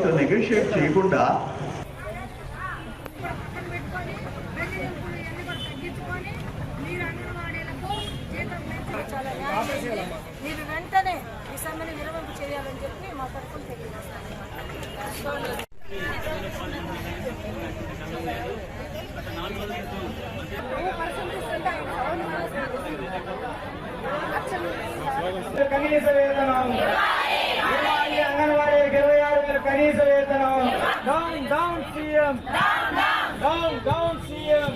వాళ్ళతో నెగోషియేట్ చేయకుండా మీరు వెంటనే ఈ సమ్మెను విరమింపు చేయాలని చెప్పి మా తరఫున తెలియజేస్తాను. కనీస వేతనం అంగన్వాడీకి 26,000 కనీస వేతనం. Down down CM, down down CM.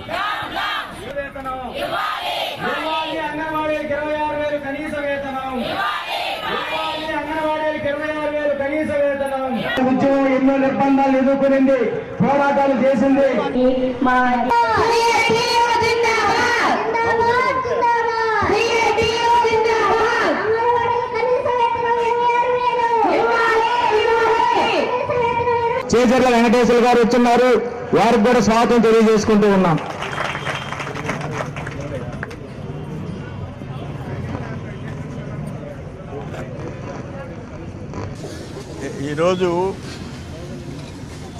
వేతనం ఇవ్వాలి, అంగన్వాడీకి 26,000 కనీస వేతనం ఇవ్వాలి, అంగన్వాడీకి 26,000 కనీస వేతనం. ఉద్యోగం ఎన్నో నిర్బంధాలు ఎదుర్కొనింది, పోరాటాలు చేసింది. చేజర్ల వెంకటేశ్వర గారు వచ్చున్నారు, వారికి కూడా స్వాగతం తెలియజేసుకుంటూ ఉన్నాం. ఈరోజు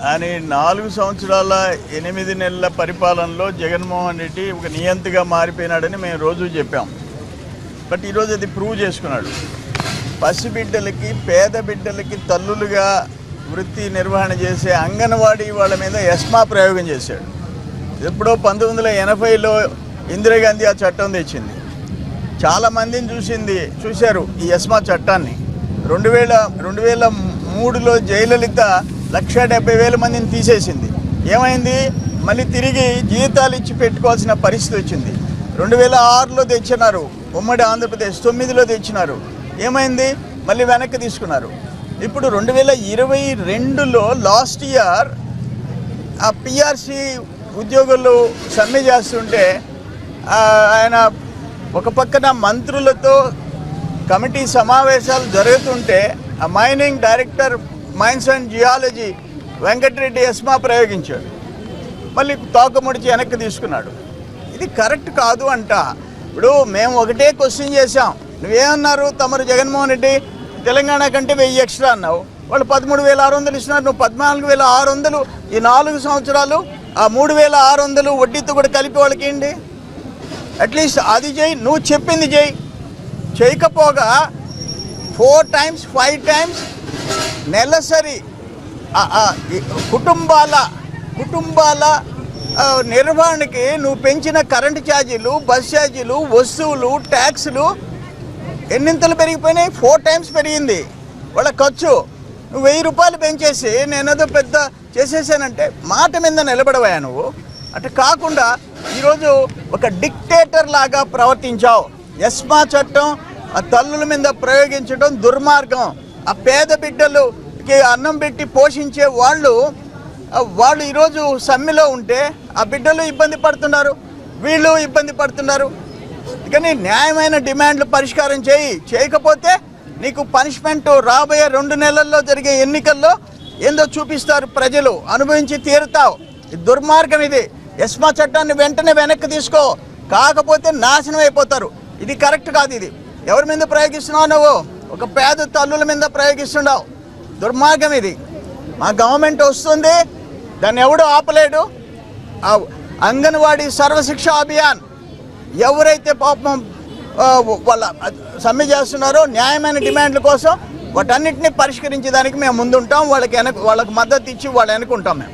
ఆయన 4 సంవత్సరాల 8 నెలల పరిపాలనలో జగన్మోహన్ రెడ్డి ఒక నియంతగా మారిపోయినాడని మేము రోజు చెప్పాం. బట్ ఈరోజు అది ప్రూవ్ చేసుకున్నాడు. పసిబిడ్డలకి, పేద బిడ్డలకి తల్లులుగా వృత్తి నిర్వహణ చేసే అంగన్వాడీ వాళ్ళ మీద ఎస్మా ప్రయోగం చేశాడు. ఎప్పుడో 1980లో ఇందిరాగాంధీ ఆ చట్టం తెచ్చింది. చాలామందిని చూశారు ఈ ఎస్మా చట్టాన్ని. 2003లో జయలలిత 1,70,000 మందిని తీసేసింది. ఏమైంది? మళ్ళీ తిరిగి జీతాలు ఇచ్చి పెట్టుకోవాల్సిన పరిస్థితి వచ్చింది. 2006లో తెచ్చినారు, ఉమ్మడి ఆంధ్రప్రదేశ్ 9లో తెచ్చినారు. ఏమైంది? మళ్ళీ వెనక్కి తీసుకున్నారు. ఇప్పుడు 2022లో లాస్ట్ ఇయర్ ఆ పిఆర్సీ ఉద్యోగులు సమ్మె చేస్తుంటే ఆయన ఒక పక్కన మంత్రులతో కమిటీ సమావేశాలు జరుగుతుంటే ఆ mining director mines and geology Venkatareddy ESMA ప్రయోగించాడు. మళ్ళీ తోకముడిచి వెనక్కి తీసుకున్నాడు. ఇది కరెక్ట్ కాదు అంట. ఇప్పుడు మేము ఒకటే క్వశ్చన్ చేశాం. నువ్వేమన్నారు? తమరు జగన్మోహన్ రెడ్డి తెలంగాణ కంటే 1000 ఎక్స్ట్రా అన్నావు. వాళ్ళు 13,600 ఇస్తున్నారు, నువ్వు 14,600. ఈ 4 సంవత్సరాలు ఆ 3,600 వడ్డీతో కూడా కలిపి వాళ్ళకి ఏంటి? అట్లీస్ట్ అది చేయి, నువ్వు చెప్పింది చేయి. చేయకపోగా 4 times 5 times నెలసరి కుటుంబాల నిర్వహణకి నువ్వు పెంచిన కరెంటు ఛార్జీలు, బస్ ఛార్జీలు, వస్తువులు, ట్యాక్సులు ఎన్నింతలు పెరిగిపోయినాయి? 4 times పెరిగింది వాళ్ళ ఖర్చు. నువ్వు 1000 రూపాయలు పెంచేసి నేనేదో పెద్ద చేసేసానంటే మాట మీద నిలబడవా నువ్వు? అటు కాకుండా ఈరోజు ఒక డిక్టేటర్ లాగా ప్రవర్తించావు. ఎస్మా చట్టం ఆ తల్లుల మీద ప్రయోగించడం దుర్మార్గం. ఆ పేద బిడ్డలకి అన్నం పెట్టి పోషించే వాళ్ళు ఈరోజు సమ్మెలో ఉంటే ఆ బిడ్డలు ఇబ్బంది పడుతున్నారు, వీళ్ళు ఇబ్బంది పడుతున్నారు. కానీ న్యాయమైన డిమాండ్లు పరిష్కారం చేయకపోతే నీకు పనిష్మెంట్ రాబోయే 2 నెలల్లో జరిగే ఎన్నికల్లో ఏందో చూపిస్తారు, ప్రజలు అనుభవించి తీరుతావు. ఇది దుర్మార్గం. ఇది ఎస్మా చట్టాన్ని వెంటనే వెనక్కి తీసుకో, కాకపోతే నాశనం అయిపోతారు. ఇది కరెక్ట్ కాదు. ఇది ఎవరి మీద ప్రయోగిస్తున్నావు? నువ్వు ఒక పేద తల్లుల మీద ప్రయోగిస్తున్నావు. దుర్మార్గం ఇది. మా గవర్నమెంట్ వస్తుంది, దాన్ని ఎవడు ఆపలేడు. అంగన్వాడీ సర్వశిక్ష అభియాన్ ఎవరైతే పాపం వాళ్ళ సమ్మె చేస్తున్నారో న్యాయమైన డిమాండ్ల కోసం వాటన్నిటిని పరిష్కరించేదానికి మేము ముందుంటాం. వాళ్ళకి మద్దతు ఇచ్చి వాళ్ళు వెనుకుంటాం మేము.